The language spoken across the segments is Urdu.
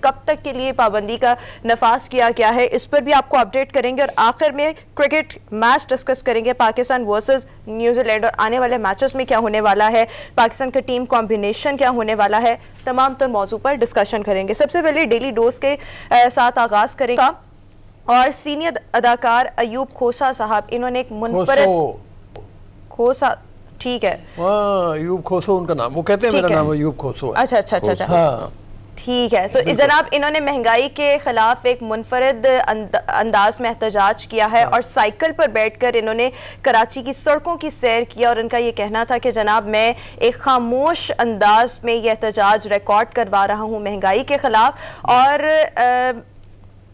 کب تک کے لیے پابندی کا نفاذ کیا گیا ہے, اس پر بھی آپ کو اپڈیٹ کریں گے. اور آخر میں کرکٹ میچ ڈسکس کریں گے, پاکستان ورسز نیوزی لینڈ, اور آنے والے میچز میں کیا ہونے والا ہے, پاکستان کا ٹیم کمبینیشن کیا ہونے والا ہے, تمام تر موضوع پر ڈسکشن کریں گے. سب سے پہلے ڈیلی ڈوز کے ساتھ آغاز کریں گا, اور سینئر اداکار ایوب کھوسا صاحب, انہوں نے ایک منفرد کھوسا, ٹھیک ہے, ایوب کھوسو ان کا نام, وہ کہتے ہیں میرا نام ایوب کھوسو ہے. اچھا ٹھیک ہے. تو جناب انہوں نے مہنگائی کے خلاف ایک منفرد انداز میں احتجاج کیا ہے, اور سائیکل پر بیٹھ کر انہوں نے کراچی کی سڑکوں کی سیر کیا, اور ان کا یہ کہنا تھا کہ جناب میں ایک خاموش انداز میں یہ احتجاج ریکارڈ کروا رہا ہوں مہنگائی کے خلاف. اور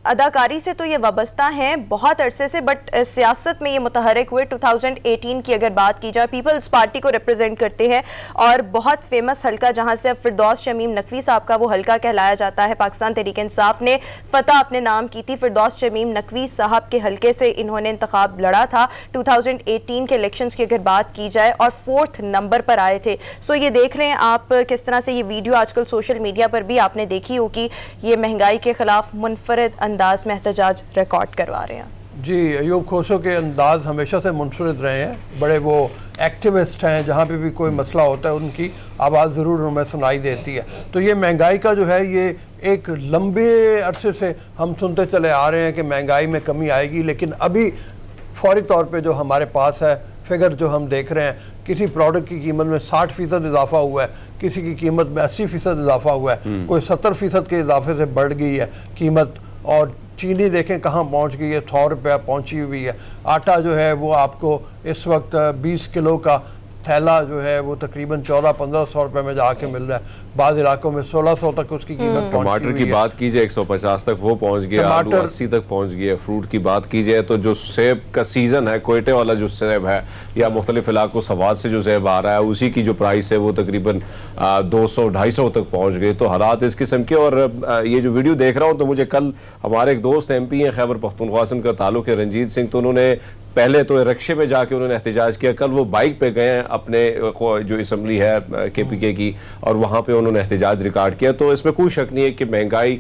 اداکاری سے تو یہ وابستہ ہیں بہت عرصے سے, بٹ سیاست میں یہ متحرک ہوئے 2018 کی اگر بات کی جائے. پیپلز پارٹی کو ریپرزینٹ کرتے ہیں, اور بہت فیمس حلقہ جہاں سے اب فردوس شمیم نقوی صاحب کا وہ حلقہ کہلایا جاتا ہے. پاکستان تحریک انصاف نے فتح اپنے نام کی تھی, فردوس شمیم نقوی صاحب کے حلقے سے انہوں نے انتخاب لڑا تھا 2018 کے الیکشنز کی اگر بات کی جائے, اور 4تھ نمبر پر آئے تھے. سو یہ دیکھ رہے ہیں آپ کس طرح سے یہ ویڈیو آج کل سوشل میڈیا پر بھی آپ نے دیکھی ہوگی, یہ مہنگائی کے خلاف منفرد انداز میں احتجاج ریکارڈ کروا رہے ہیں. جی, ایوب کھوسو کے انداز ہمیشہ سے منفرد رہے ہیں, بڑے وہ ایکٹیوسٹ ہیں, جہاں پہ بھی کوئی مسئلہ ہوتا ہے ان کی آواز ضرور ہمیں سنائی دیتی ہے. تو یہ مہنگائی کا جو ہے یہ ایک لمبے عرصے سے ہم سنتے چلے آ رہے ہیں کہ مہنگائی میں کمی آئے گی, لیکن ابھی فوری طور پہ جو ہمارے پاس ہے فگر جو ہم دیکھ رہے ہیں, کسی پروڈکٹ کی قیمت میں 60% اضافہ ہوا ہے, کسی کی قیمت میں 80% اضافہ ہوا ہے, کوئی 70% کے اضافے سے بڑھ گئی ہے قیمت. اور چینی دیکھیں کہاں پہنچ گئی ہے, 100 روپیہ پہنچی ہوئی ہے. آٹا جو ہے وہ آپ کو اس وقت 20 کلو کا تھیلا جو ہے وہ تقریباً 1400-1500 روپے میں جا کے مل رہا ہے, بعض علاقوں میں 1600 تک اس کی قیمت پہنچی ہوئی ہے. ٹماٹر کی بات کی جائے 150 تک وہ پہنچ گیا, آلو 80 تک پہنچ گیا. فروٹ کی بات کی جائے تو جو سیب کا سیزن ہے, کوئٹے والا جو سیب ہے یا مختلف علاقوں سوات سے جو سیب آ رہا ہے, اسی کی جو پرائس ہے وہ تقریباً 200-250 تک پہنچ گئی. تو حالات اس قسم کے. اور یہ جو ویڈیو دیکھ رہا ہوں تو مجھے کل ہمارے ایک دوست ایم پی ہیں خیبر پختونخوا سے, ان کا تعلق ہے رنجیت سنگھ, تو انہوں نے پہلے تو رکشے پہ جا کے انہوں نے احتجاج کیا, کل وہ بائک پہ گئے ہیں اپنے جو اسمبلی ہے کے پی کے کی, اور وہاں پہ انہوں نے احتجاج ریکارڈ کیا. تو اس میں کوئی شک نہیں ہے کہ مہنگائی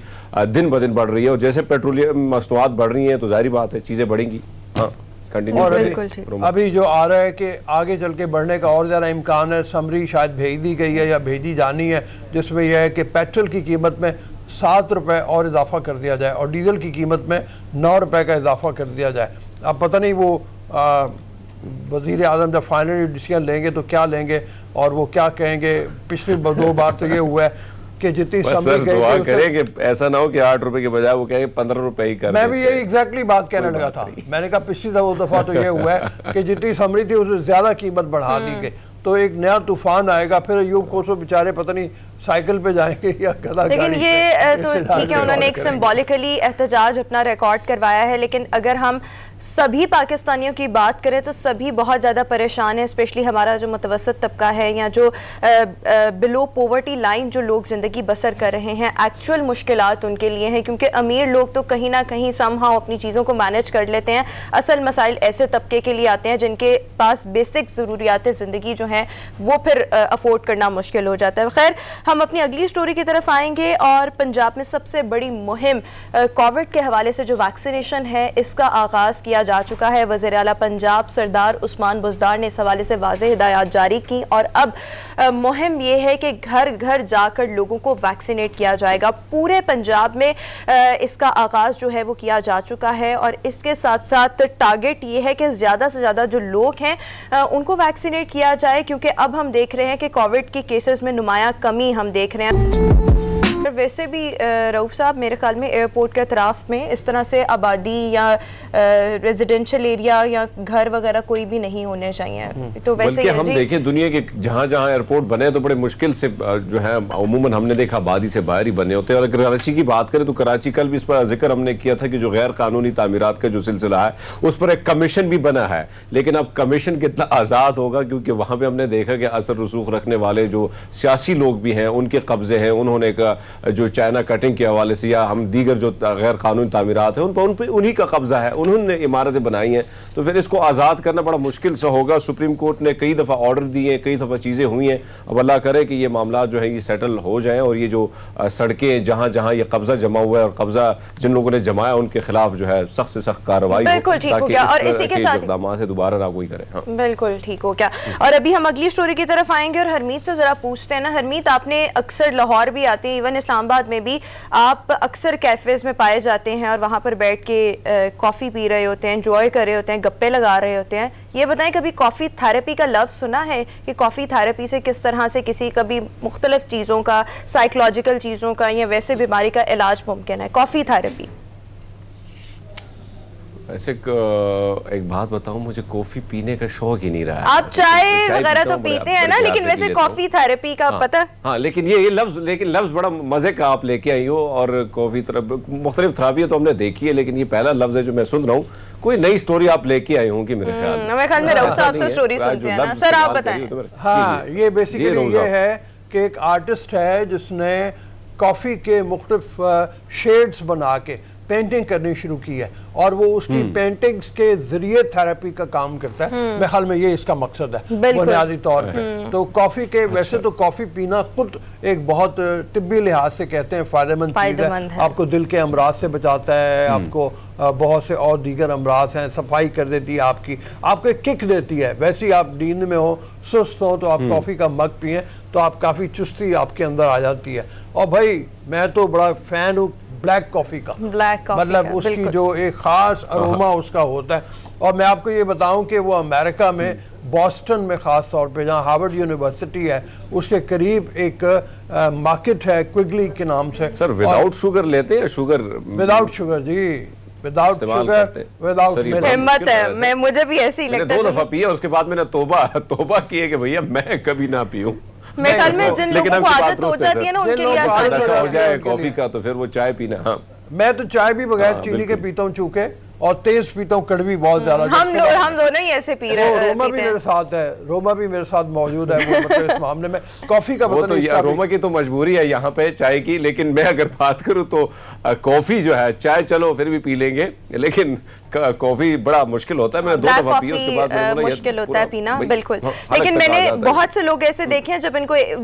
دن بدن بڑھ رہی ہے, اور جیسے پیٹرولیم مصنوعات بڑھ رہی ہیں تو ظاہری بات ہے چیزیں بڑھیں گی. ہاں کنٹینیو کریں. ابھی جو آ رہا ہے کہ آگے چل کے بڑھنے کا اور زیادہ امکان ہے, سمری شاید بھیج دی گئی ہے یا بھیجی جانی ہے, جس میں یہ ہے کہ پیٹرول کی قیمت میں 7 روپے اور اضافہ کر دیا جائے, اور ڈیزل کی قیمت میں 9 روپے کا اضافہ کر دیا جائے. اب پتہ نہیں وہ وزیر اعظم جب فائنلی ڈیسیژن لیں گے تو کیا لیں گے, اور وہ کیا کہیں گے. پچھلی 2 بار تو یہ ہوا ہے کہ جتنی سمری گئی دعا کریں کہ ایسا نہ ہو کہ 8 روپے کے بجائے وہ کہیں 15 روپے ہی کر. میں بھی یہی ایگزیکٹلی بات کہنے لگا تھا, میں نے کہا پچھلی دفعہ تو یہ ہوا ہے کہ جتنی سمری تھی اس سے زیادہ قیمت بڑھا دی گئی, تو ایک نیا طوفان آئے گا. پھر ایوب کھوسو بیچارے پتہ نہیں سائیکل پہ جائیں گے یا گدا گاڑی. لیکن یہ تو ٹھیک ہے, انہوں نے ایک سمبولیکلی احتجاج اپنا ریکارڈ کروایا ہے, لیکن اگر ہم سبھی پاکستانیوں کی بات کریں تو سبھی بہت زیادہ پریشان ہیں, اسپیشلی ہمارا جو متوسط طبقہ ہے یا جو بلو پوورٹی لائن جو لوگ زندگی بسر کر رہے ہیں. ایکچوئل مشکلات ان کے لیے ہیں, کیونکہ امیر لوگ تو کہیں نہ کہیں سم ہاؤ اپنی چیزوں کو مینیج کر لیتے ہیں. اصل مسائل ایسے طبقے کے لیے آتے ہیں جن کے پاس بیسک ضروریات زندگی جو ہیں وہ پھر افورڈ کرنا مشکل ہو جاتا ہے. خیر, ہم اپنی اگلی سٹوری کی طرف آئیں گے, اور پنجاب میں سب سے بڑی مہم کووڈ کے حوالے سے جو ویکسینیشن ہے اس کا آغاز کیا جا چکا ہے. وزیر اعلیٰ پنجاب سردار عثمان بزدار نے اس حوالے سے واضح ہدایات جاری کی, اور اب مہم یہ ہے کہ گھر گھر جا کر لوگوں کو ویکسینیٹ کیا جائے گا. پورے پنجاب میں اس کا آغاز جو ہے وہ کیا جا چکا ہے, اور اس کے ساتھ ساتھ ٹارگٹ یہ ہے کہ زیادہ سے زیادہ جو لوگ ہیں ان کو ویکسینیٹ کیا جائے, کیونکہ اب ہم دیکھ رہے ہیں کہ کووڈ کی کیسز میں نمایاں کمی ہم دیکھ رہے ہیں. ویسے بھی رؤوف صاحب میرے خیال میں ایئرپورٹ کے اطراف میں اس طرح سے آبادی یا ریزیڈینشل ایریا یا گھر وغیرہ کوئی بھی نہیں ہونے چاہیے. تو ویسے بلکہ ہم دیکھیں دنیا کے جہاں جہاں ایئرپورٹ بنے تو بڑے مشکل سے جو ہے عموماً ہم نے دیکھا آبادی سے باہر ہی بنے ہوتے ہیں. اور اگر کراچی کی بات کریں تو کراچی کل بھی اس پر ذکر ہم نے کیا تھا کہ جو غیر قانونی تعمیرات کا جو سلسلہ ہے اس پر ایک کمیشن بھی بنا ہے, لیکن اب کمیشن کتنا آزاد ہوگا, کیونکہ وہاں پہ ہم نے دیکھا کہ اثر رسوخ رکھنے والے جو سیاسی لوگ بھی ہیں ان کے قبضے ہیں, انہوں نے جو چائنا کٹنگ کے حوالے سے یا ہم دیگر جو غیر قانونی تعمیرات ہیں ان پہ انہی کا قبضہ ہے, انہوں نے عمارتیں بنائی ہیں, تو پھر اس کو آزاد کرنا بڑا مشکل سا ہوگا. سپریم کورٹ نے کئی دفعہ آرڈر دیے ہیں, کئی دفعہ چیزیں ہوئی ہیں. اب اللہ کرے کہ یہ معاملات جو ہیں یہ سیٹل ہو جائیں اور یہ جو سڑکیں جہاں جہاں یہ قبضہ جمع ہوا ہے اور قبضہ جن لوگوں نے جمایا ان کے خلاف جو ہے سخت سے سخت کارروائی ہو تاکہ اس طرح کے اقدامات سے دوبارہ نہ کوئی کرے. بالکل ٹھیک ہو گیا. اور ابھی ہم اگلی سٹوری کی طرف آئیں گے اور ہرمیت سے ذرا پوچھتے ہیں نا. ہرمیت, آپ نے اکثر لاہور بھی آتے ہیں, ایون اسلام آباد میں بھی آپ اکثر کیفیز میں پائے جاتے ہیں اور وہاں پر بیٹھ کے کافی پی رہے ہوتے ہیں, انجوائے کر رہے ہوتے ہیں, گپے لگا رہے ہوتے ہیں. یہ بتائیں کبھی کافی تھیراپی کا لفظ سنا ہے کہ کافی تھیراپی سے کس طرح سے کسی کبھی مختلف چیزوں کا, سائیکولوجیکل چیزوں کا یا ویسے بیماری کا علاج ممکن ہے, کافی تھیراپی؟ ایسے ایک بات بتاؤں, مجھے کافی پینے کا شوق ہی نہیں رہا ہے. آپ چائے وغیرہ تو پیتے ہیں نا, لیکن ویسے کافی تھیراپی کا پتہ؟ ہاں, لیکن یہ لفظ بڑا مزے کا آپ لے کے آئی ہو. اور کافی مختلف تھراپیاں تو ہم نے دیکھی ہے, لیکن یہ پہلا لفظ ہے جو میں سن رہا ہوں. کوئی نئی سٹوری آپ لے کے آئے ہوں گی میرے خیال میں رؤف صاحب سے سٹوری سنتے ہیں نا. سر آپ بتائیں. ہاں, یہ بیسیکلی یہ ہے کہ ایک آرٹسٹ ہے جس نے کافی کے مختلف شیڈز بنا کے پینٹنگ کرنی شروع کی ہے اور وہ اس کی پینٹنگز کے ذریعے تھیراپی کا کام کرتا ہے. میرے خیال میں یہ اس کا مقصد ہے بنیادی طور پہ. تو کافی کے ویسے تو کافی پینا خود ایک بہت طبی لحاظ سے کہتے ہیں فائدہ مند چیز ہے. آپ کو دل کے امراض سے بچاتا ہے, آپ کو بہت سے اور دیگر امراض ہیں, صفائی کر دیتی ہے آپ کو ایک کک دیتی ہے. ویسے ہی آپ نیند میں ہو, سست ہو, تو آپ کافی کا مگ پئیں تو آپ کافی چستی آپ کے اندر آ جاتی ہے. اور بھائی میں تو بڑا فین ہوں بلیک کافی کا, مطلب اس کی جو ایک خاص اروما اس کا ہوتا ہے. اور میں آپ کو یہ بتاؤں کہ وہ امریکہ میں بوسٹن میں خاص طور پہ جہاں ہارورڈ یونیورسٹی ہے اس کے قریب ایک مارکیٹ ہے کوگلی کے نام سے. سر وداؤٹ شوگر لیتے ہیں, شوگر وداؤٹ شوگر؟ جی وداؤٹ شوگر وداؤٹ ملک. ہمت ہے, مجھے بھی ایسے ہی لگتا ہے. 2 دفعہ پیا, اس کے بعد میں نے توبہ کی ہے کہ بھیا میں کبھی نہ پیوں. میرے خیال میں جن لوگوں کو عادت ہو جاتی ہے نا ان کے لیے آسان ہو جائے کافی کا تو پھر وہ چائے پینا. ہاں, میں تو چائے بھی بغیر چینی کے پیتا ہوں چونکہ, اور تیز پیتا ہوں, کڑوی بہت زیادہ. ہم دونوں ہی ایسے پی رہے ہیں. روما بھی میرے ساتھ ہے, روما بھی میرے ساتھ موجود ہے وہ اس معاملے میں. کافی کا وہ تو روما کی تو مجبوری ہے یہاں پہ چائے کی, لیکن میں اگر بات کروں تو کافی جو ہے, چائے چلو پھر بھی پی لیں گے, لیکن کافی بڑا مشکل ہوتا ہے. میں 2 دفعہ پی, اس کے بعد مشکل ہوتا ہے پینا. بالکل, لیکن میں نے بہت سے لوگ ایسے دیکھے ہیں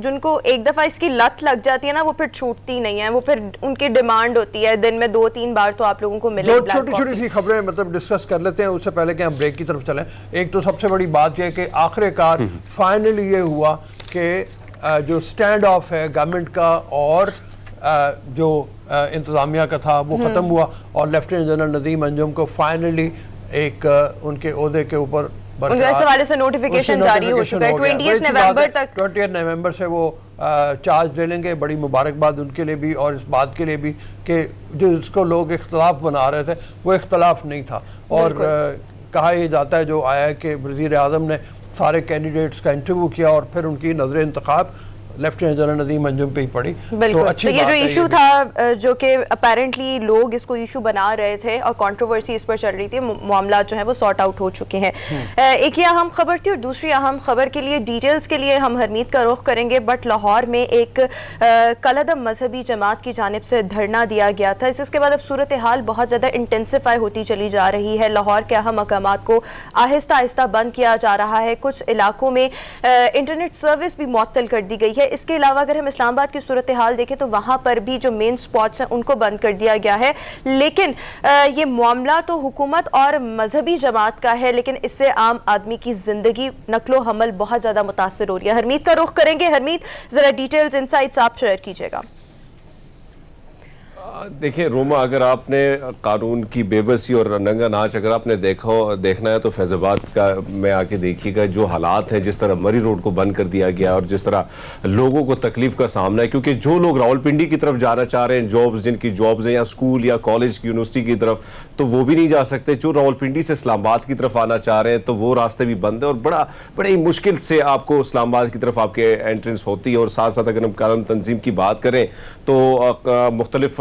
جن کو ایک دفعہ اس کی لت لگ جاتی ہے نا, وہ پھر چھوٹتی نہیں ہے. وہ پھر ان کی ڈیمانڈ ہوتی ہے دن میں 2-3 بار تو آپ لوگوں کو ملے. چھوٹی چھوٹی سی خبریں مطلب ڈسکس کر لیتے ہیں اس سے پہلے کہ ہم بریک کی طرف چلیں. ایک تو سب سے بڑی بات یہ ہے کہ آخر کار فائنلی یہ ہوا کہ جو سٹینڈ آف ہے گورنمنٹ کا اور جو انتظامیہ کا تھا وہ ختم ہوا, اور لیفٹیننٹ جنرل ندیم انجم کو فائنلی ایک ان کے عہدے کے اوپر اس حوالے سے نوٹیفیکیشن جاری ہو چکا ہے. 20 نومبر تک 20 نومبر سے وہ چارج لے لیں گے. بڑی مبارکباد ان کے لیے بھی اور اس بات کے لیے بھی کہ جس کو لوگ اختلاف بنا رہے تھے وہ اختلاف نہیں تھا. اور کہا یہ جاتا ہے جو آیا ہے کہ وزیر اعظم نے سارے کینڈیڈیٹس کا انٹرویو کیا اور پھر ان کی نظر انتخاب لیفٹیننٹ جنرل ندیم انجم پہ ہی پڑی. بالکل, تو یہ جو ایشو تھا جو کہ اپیرنٹلی لوگ اس کو ایشو بنا رہے تھے اور کنٹروورسی اس پر چل رہی تھی, معاملات جو ہیں وہ سارٹ آؤٹ ہو چکے ہیں. ایک یہ اہم خبر تھی, اور دوسری اہم خبر کے لیے ڈیٹیلز کے لیے ہم ہرمیت کا رخ کریں گے. بٹ لاہور میں ایک کالعدم مذہبی جماعت کی جانب سے دھرنا دیا گیا تھا. اس کے بعد اب صورتحال بہت زیادہ انٹینسیفائی ہوتی چلی جا رہی ہے. لاہور کے اہم مقامات کو آہستہ آہستہ بند کیا جا رہا ہے. کچھ علاقوں میں انٹرنیٹ سروس بھی معطل کر دی گئی ہے. اس کے علاوہ اگر ہم اسلام آباد کی صورتحال دیکھیں تو وہاں پر بھی جو مین سپاٹس ہیں ان کو بند کر دیا گیا ہے. لیکن یہ معاملہ تو حکومت اور مذہبی جماعت کا ہے, لیکن اس سے عام آدمی کی زندگی نقل و حمل بہت زیادہ متاثر ہو رہی ہے. ہرمیت کا رخ کریں گے. ہرمیت ذرا ڈیٹیلز انسائٹس آپ شیئر کیجیے گا. دیکھیں روما, اگر آپ نے قانون کی بے بسی اور ننگا ناچ اگر آپ نے دیکھنا ہے تو فیض آباد کا میں آ کے دیکھیے گا جو حالات ہیں, جس طرح مری روڈ کو بند کر دیا گیا اور جس طرح لوگوں کو تکلیف کا سامنا ہے. کیونکہ جو لوگ راولپنڈی کی طرف جانا چاہ رہے ہیں, جابز جن کی جابز ہیں یا اسکول یا کالج یونیورسٹی کی طرف, تو وہ بھی نہیں جا سکتے. جو راولپنڈی سے اسلام آباد کی طرف آنا چاہ رہے ہیں تو وہ راستے بھی بند ہیں, اور بڑی مشکل سے آپ کو اسلام آباد کی طرف آپ کے انٹرنس ہوتی ہے. اور ساتھ ساتھ اگر ہم کالم تنظیم کی بات کریں تو مختلف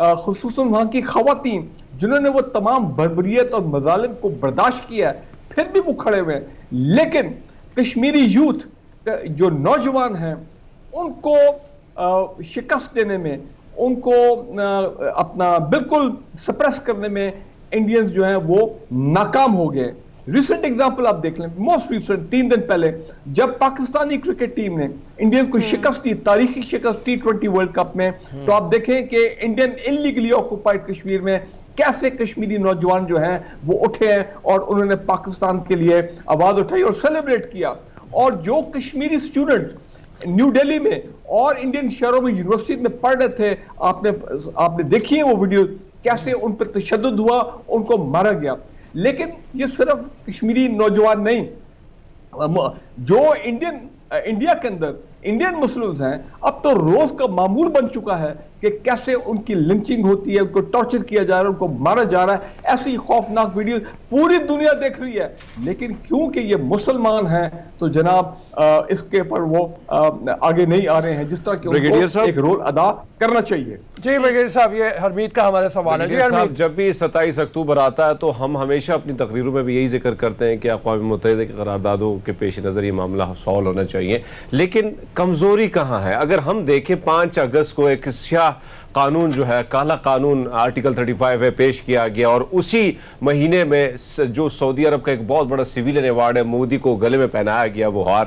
خصوصاً وہاں کی خواتین جنہوں نے وہ تمام بربریت اور مظالم کو برداشت کیا ہے، پھر بھی وہ کھڑے ہوئے ہیں. لیکن کشمیری یوتھ جو نوجوان ہیں ان کو شکست دینے میں، ان کو اپنا بالکل سپریس کرنے میں انڈینز جو ہیں وہ ناکام ہو گئے. ریسنٹ ایگزامپل آپ دیکھ لیں، موسٹ ریسنٹ 3 دن پہلے جب پاکستانی کرکٹ ٹیم نے انڈینز کو شکست دی، تاریخی شکست T20 ورلڈ کپ میں، تو آپ دیکھیں کہ انڈین انلیگلی آکوپائڈ کشمیر میں کیسے کشمیری نوجوان جو ہیں وہ اٹھے ہیں اور انہوں نے پاکستان کے لیے آواز اٹھائی اور سیلیبریٹ کیا. اور جو کشمیری اسٹوڈنٹ نیو دہلی میں اور انڈین شہروں میں یونیورسٹی میں پڑھ رہے تھے، آپ نے دیکھی ہے وہ ویڈیو، کیسے ان پر تشدد ہوا، ان کو مارا گیا. لیکن یہ صرف کشمیری نوجوان نہیں، جو انڈیا کے اندر انڈین مسلمز ہیں، اب تو روز کا معمول بن چکا ہے کہ کیسے ان کی لنچنگ ہوتی ہے، ان کو ٹارچر کیا جا رہا ہے، ان کو مارا جا رہا ہے. ایسی خوفناک ویڈیو پوری دنیا دیکھ رہی ہے. لیکن کیونکہ یہ مسلمان ہیں تو جناب اس کے پر وہ آگے نہیں آ رہے ہیں جس طرح کہ ان کو ایک رول ادا کرنا چاہیے. جی بریگیڈیئر صاحب، یہ حرمیت کا ہمارا سوال ہے. جی حرمیت، جب بھی 27 اکتوبر آتا ہے تو ہم ہمیشہ اپنی تقریروں میں بھی یہی ذکر کرتے ہیں کہ اقوام متحدہ کی قراردادوں کے پیش نظر یہ معاملہ سالو ہونا چاہیے، لیکن کمزوری کہاں ہے؟ اگر ہم دیکھیں 5 اگست کو ایک سیاہ قانون جو ہے، کالا قانون آرٹیکل 35 ہے، پیش کیا گیا، اور اسی مہینے میں جو سعودی عرب کا ایک بہت بڑا سویلین ایوارڈ ہے، مودی کو گلے میں پہنایا گیا وہ ہار.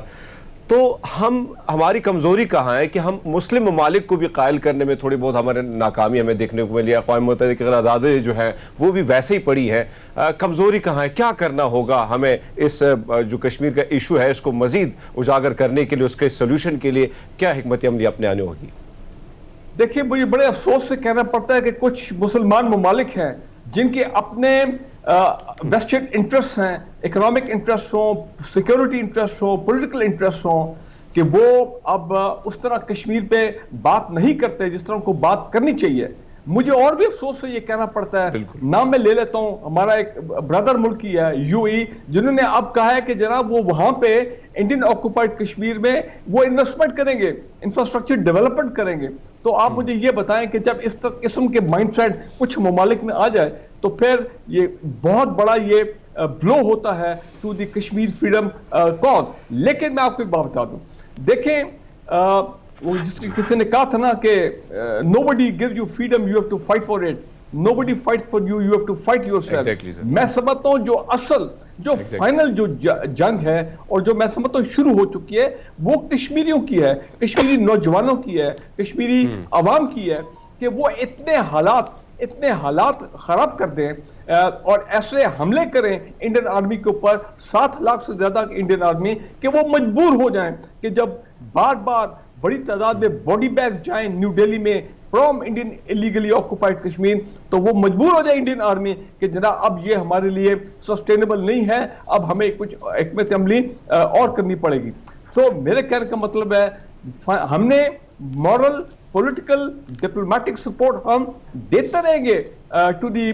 تو ہماری کمزوری کہاں ہے کہ ہم مسلم ممالک کو بھی قائل کرنے میں تھوڑی بہت ہمارے ناکامی ہمیں دیکھنے کو ملی. اقوام متحدہ کی قراردادیں جو ہیں وہ بھی ویسے ہی پڑی ہیں. کمزوری کہاں ہے؟ کیا کرنا ہوگا ہمیں اس جو کشمیر کا ایشو ہے اس کو مزید اجاگر کرنے کے لیے، اس کے سلوشن کے لیے کیا حکمت عملی اپنے آنے ہوگی؟ دیکھیں، مجھے بڑے افسوس سے کہنا پڑتا ہے کہ کچھ مسلمان ممالک ہیں جن کے اپنے ویسٹڈ انٹرسٹ ہیں، اکنامک انٹرسٹ ہوں، سیکیورٹی انٹرسٹ ہوں، پولیٹیکل انٹرسٹ ہوں، کہ وہ اب اس طرح کشمیر پہ بات نہیں کرتے جس طرح کو بات کرنی چاہیے. مجھے اور بھی افسوس سے یہ کہنا پڑتا ہے، نام میں لے لیتا ہوں، ہمارا ایک برادر ملک ہی ہے UAE، جنہوں نے اب کہا ہے کہ جناب وہ وہاں پہ انڈین آکوپائڈ کشمیر میں وہ انویسٹمنٹ کریں گے، انفراسٹرکچر ڈیولپمنٹ کریں گے. تو آپ مجھے یہ بتائیں کہ جب اس قسم کے مائنڈ سیٹ کچھ ممالک میں آ جائے تو پھر یہ بہت بڑا یہ بلو ہوتا ہے to the Kashmir freedom cause. لیکن میں آپ کو ایک بات بتا دوں، دیکھیں وہ جس کی کسی نے کہا تھا نا کہ nobody gives you freedom, you have to fight for it. Nobody fights for you, you have to fight yourself. میں سمجھتا ہوں جو اصل جو فائنل جو جنگ ہے اور جو میں سمجھتا ہوں شروع ہو چکی ہے وہ کشمیریوں کی ہے، کشمیری نوجوانوں کی ہے، کشمیری عوام کی ہے، کہ وہ اتنے حالات خراب کر دیں اور ایسے حملے کریں انڈین آرمی کے اوپر، 7 لاکھ سے زیادہ انڈین آرمی، کہ وہ مجبور ہو جائیں کہ جب بار بار بڑی تعداد میں باڈی بیگز جائیں نیو دہلی میں فرام انڈین ایلیگلی آکوپائڈ کشمیر، تو وہ مجبور ہو جائے انڈین آرمی کہ جناب اب یہ ہمارے لیے سسٹینیبل نہیں ہے، اب ہمیں کچھ حکمت عملی اور کرنی پڑے گی. سو میرے کہنے کا مطلب ہے ہم نے مورل، پولیٹیکل، ڈپلومیٹک سپورٹ ہم دیتے رہیں گے to the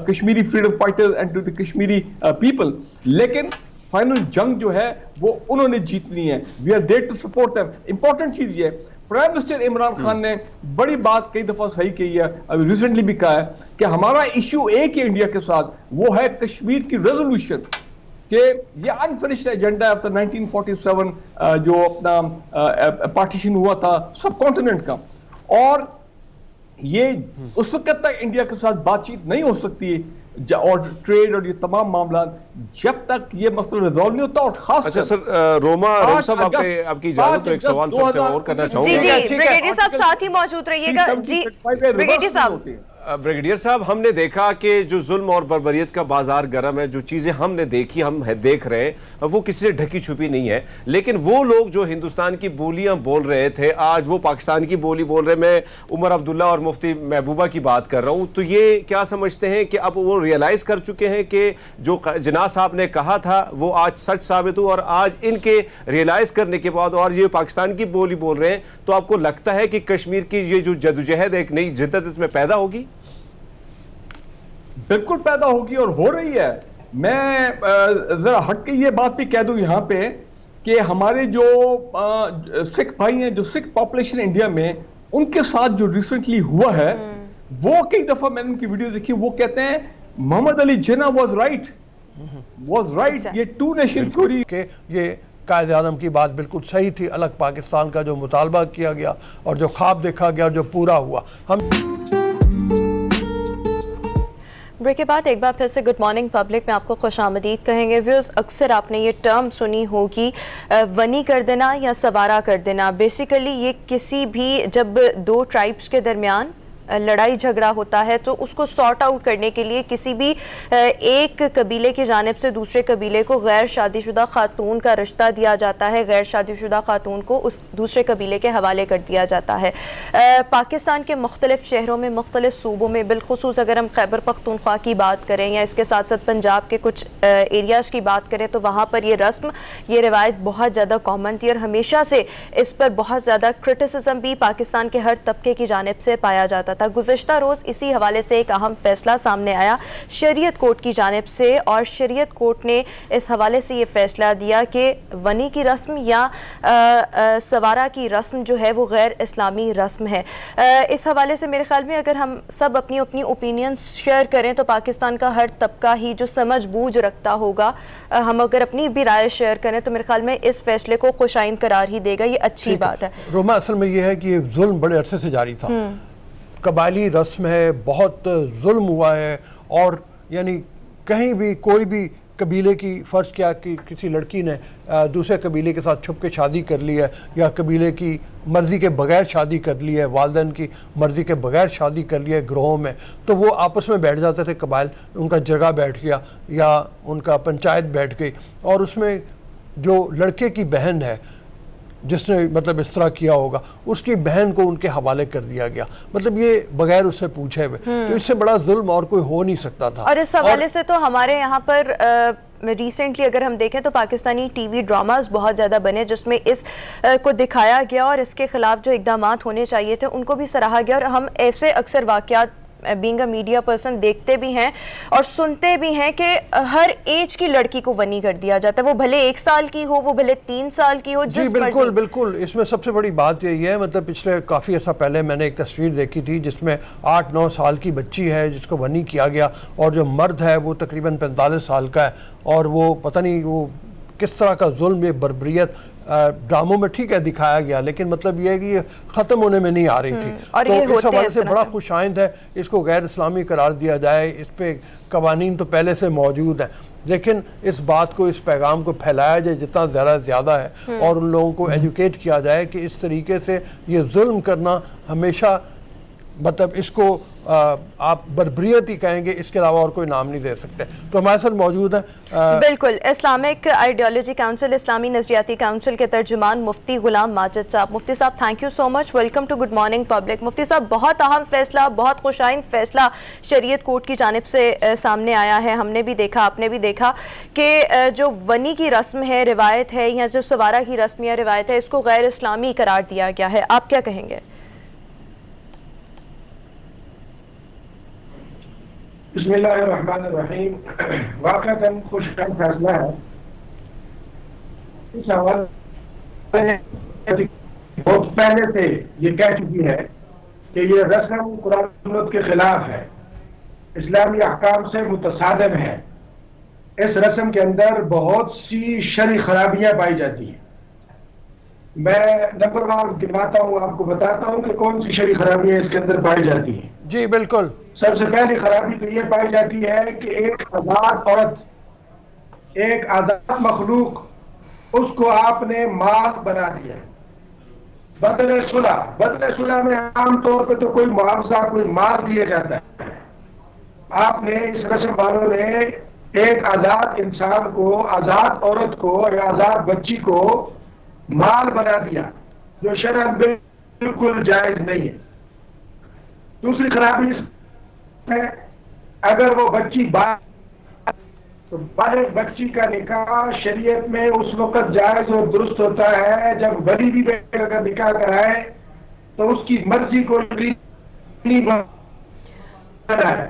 Kashmiri freedom fighters and to the Kashmiri people, لیکن فائنل جنگ جو ہے وہ انہوں نے جیتنی ہے. We are there to support them. Important چیز یہ ہے، پرائم منسٹر عمران خان نے بڑی بات کئی دفعہ صحیح کہی ہے، ابھی ریسنٹلی بھی کہا ہے کہ ہمارا ایشو ایک ہی انڈیا کے ساتھ، وہ ہے کشمیر کی ریزولوشن، کہ یہ انفنشڈ ایجنڈا ہے 1947 جو اپنا پارٹیشن ہوا تھا سب کانٹیننٹ کا، اور یہ اس وقت تک انڈیا کے ساتھ بات چیت نہیں ہو سکتی اور ٹریڈ اور یہ تمام معاملات جب تک یہ مسئلہ ریزالو نہیں ہوتا. اور خاص اچھا سر، روما صاحب آپ کی اجازت تو ایک سوال سب سے اور کرنا چاہوں گا. جی بریگیڈیئر صاحب ساتھ ہی موجود رہیے گا. جی بریگیڈیئر صاحب. بریگیڈیئر صاحب، ہم نے دیکھا کہ جو ظلم اور بربریت کا بازار گرم ہے، جو چیزیں ہم نے دیکھی، ہم دیکھ رہے ہیں، وہ کسی سے ڈھکی چھپی نہیں ہے. لیکن وہ لوگ جو ہندوستان کی بولیاں بول رہے تھے آج وہ پاکستان کی بولی بول رہے. میں عمر عبداللہ اور مفتی محبوبہ کی بات کر رہا ہوں. تو یہ کیا سمجھتے ہیں کہ اب وہ ریئلائز کر چکے ہیں کہ جو جناح صاحب نے کہا تھا وہ آج سچ ثابت ہو، اور آج ان کے ریئلائز کرنے کے بعد اور یہ پاکستان کی بولی بول رہے ہیں، تو آپ کو لگتا ہے کہ کشمیر کی یہ جو جدوجہد ایک نئی جدت اس میں پیدا ہوگی؟ بالکل پیدا ہوگی اور ہو رہی ہے. میں ذرا ہٹ کے یہ بات بھی کہہ دوں یہاں پہ کہ ہمارے جو سکھ بھائی ہیں، جو سکھ پاپولیشن انڈیا میں، ان کے ساتھ جو ریسنٹلی ہوا ہے وہ کئی دفعہ میں نے ان کی ویڈیو دیکھی, وہ کہتے ہیں محمد علی جناح واز رائٹ, یہ ٹو نیشن تھیوری. کہ یہ قائد اعظم کی بات بالکل صحیح تھی, الگ پاکستان کا جو مطالبہ کیا گیا اور جو خواب دیکھا گیا اور جو پورا ہوا. ہم بریک کے بعد ایک بار پھر سے گڈ مارننگ پبلک میں آپ کو خوش آمدید کہیں گے. ویوز, اکثر آپ نے یہ ٹرم سنی ہوگی ونی کر دینا یا سوارا کر دینا. بیسیکلی یہ کسی بھی جب دو ٹرائبس کے درمیان لڑائی جھگڑا ہوتا ہے تو اس کو سارٹ آؤٹ کرنے کے لیے کسی بھی ایک قبیلے کی جانب سے دوسرے قبیلے کو غیر شادی شدہ خاتون کا رشتہ دیا جاتا ہے, غیر شادی شدہ خاتون کو اس دوسرے قبیلے کے حوالے کر دیا جاتا ہے. پاکستان کے مختلف شہروں میں, مختلف صوبوں میں, بالخصوص اگر ہم خیبر پختونخوا کی بات کریں یا اس کے ساتھ ساتھ پنجاب کے کچھ ایریاز کی بات کریں تو وہاں پر یہ رسم, یہ روایت بہت زیادہ کامن تھی اور ہمیشہ سے اس پر بہت زیادہ کرٹیسزم بھی پاکستان کے ہر طبقے کی جانب سے پایا جاتا تھا. گزشتہ روز اسی حوالے سے ایک اہم فیصلہ سامنے آیا شریعت کورٹ کی جانب سے, اور شریعت کورٹ نے اس حوالے سے یہ فیصلہ دیا کہ ونی کی رسم یا سوارا کی رسم جو ہے وہ غیر اسلامی رسم ہے. اس حوالے سے میرے خیال میں اگر ہم سب اپنی اپنی اوپینینز شیئر کریں تو پاکستان کا ہر طبقہ ہی جو سمجھ بوجھ رکھتا ہوگا, ہم اگر اپنی بھی رائے شیئر کریں تو میرے خیال میں اس فیصلے کو خوشائند قرار ہی دے گا. یہ اچھی بات ہے. روما, اصل میں یہ ہے کہ یہ ظلم بڑے عرصے سے جاری تھا, قبائلی رسم ہے, بہت ظلم ہوا ہے, اور یعنی کہیں بھی کوئی بھی قبیلے کی, فرض کیا کہ کسی لڑکی نے دوسرے قبیلے کے ساتھ چھپ کے شادی کر لی ہے یا قبیلے کی مرضی کے بغیر شادی کر لی ہے, والدین کی مرضی کے بغیر شادی کر لی ہے گروہوں میں, تو وہ آپس میں بیٹھ جاتے تھے قبائل, ان کا جگہ بیٹھ گیا یا ان کا پنچایت بیٹھ گئی, اور اس میں جو لڑکے کی بہن ہے جس نے مطلب اس طرح کیا ہوگا اس کی بہن کو ان کے حوالے کر دیا گیا, مطلب یہ بغیر اس سے پوچھے ہوئے. تو اس سے بڑا ظلم اور کوئی ہو نہیں سکتا تھا. اور اس حوالے سے تو ہمارے یہاں پر ریسنٹلی اگر ہم دیکھیں تو پاکستانی ٹی وی ڈراماز بہت زیادہ بنے جس میں اس کو دکھایا گیا اور اس کے خلاف جو اقدامات ہونے چاہیے تھے ان کو بھی سراہا گیا. اور ہم ایسے اکثر واقعات بینگ اے میڈیا پرسن دیکھتے بھی ہیں اور سنتے بھی ہیں کہ ہر ایج کی لڑکی کو ونی کر دیا جاتا ہے, وہ بھلے 1 سال کی ہو, وہ بھلے 3 سال کی ہو. جی بالکل بالکل. اس میں سب سے بڑی بات یہی ہے, مطلب پچھلے کافی عرصہ پہلے میں نے ایک تصویر دیکھی تھی جس میں 8-9 سال کی بچی ہے جس کو ونی کیا گیا, اور جو مرد ہے وہ تقریباً 45 سال کا ہے, اور وہ پتہ نہیں وہ کس طرح کا ظلم, یہ بربریت ڈراموں میں ٹھیک ہے دکھایا گیا, لیکن مطلب یہ ہے کہ یہ ختم ہونے میں نہیں آ رہی تھی. تو اس حوالے سے بڑا خوش آئند ہے, اس کو غیر اسلامی قرار دیا جائے. اس پہ قوانین تو پہلے سے موجود ہیں, لیکن اس بات کو, اس پیغام کو پھیلایا جائے جتنا زیادہ ہے, اور ان لوگوں کو ایجوکیٹ کیا جائے کہ اس طریقے سے یہ ظلم کرنا ہمیشہ, مطلب اس کو آپ بربریت ہی کہیں گے, اس کے علاوہ اور کوئی نام نہیں دے سکتے. تو ہمارے ساتھ موجود ہیں بالکل اسلامک آئیڈیالوجی کاؤنسل, اسلامی نظریاتی کاؤنسل کے ترجمان مفتی غلام ماجد صاحب. مفتی صاحب thank you so much, welcome to good morning public. مفتی صاحب, بہت اہم فیصلہ, بہت خوشائند فیصلہ شریعت کورٹ کی جانب سے سامنے آیا ہے. ہم نے بھی دیکھا, آپ نے بھی دیکھا کہ جو ونی کی رسم ہے, روایت ہے, یا جو سوارا کی رسم یا روایت ہے, اس کو غیر اسلامی قرار دیا گیا ہے. آپ کیا کہیں گے؟ بسم اللہ الرحمن الرحیم. واقعتاً خوش فیصلہ ہے. اس حوالے بہت پہلے سے یہ کہہ چکی ہے کہ یہ رسم قرآن سنت کے خلاف ہے, اسلامی احکام سے متصادم ہے. اس رسم کے اندر بہت سی شرعی خرابیاں پائی جاتی ہیں. میں نمبر 1 گنواتا ہوں, آپ کو بتاتا ہوں کہ کون سی شرعی خرابیاں اس کے اندر پائی جاتی ہیں. جی بالکل. سب سے پہلی خرابی تو یہ پائی جاتی ہے کہ ایک آزاد عورت, ایک آزاد مخلوق, اس کو آپ نے مال بنا دیا بدلے صلح. بدلے صلح میں عام طور پہ تو کوئی معاوضہ, کوئی مال دیا جاتا ہے. آپ نے, اس رسم والوں نے ایک آزاد انسان کو, آزاد عورت کو یا آزاد بچی کو مال بنا دیا, جو شرعاً بالکل جائز نہیں ہے. دوسری خرابی ہے, اگر وہ بچی تو بالغ بچی کا نکاح شریعت میں اس وقت جائز اور درست ہوتا ہے جب ولی بھی اگر نکاح کرائے تو اس کی مرضی کو نہیں بنا ہے.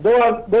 2002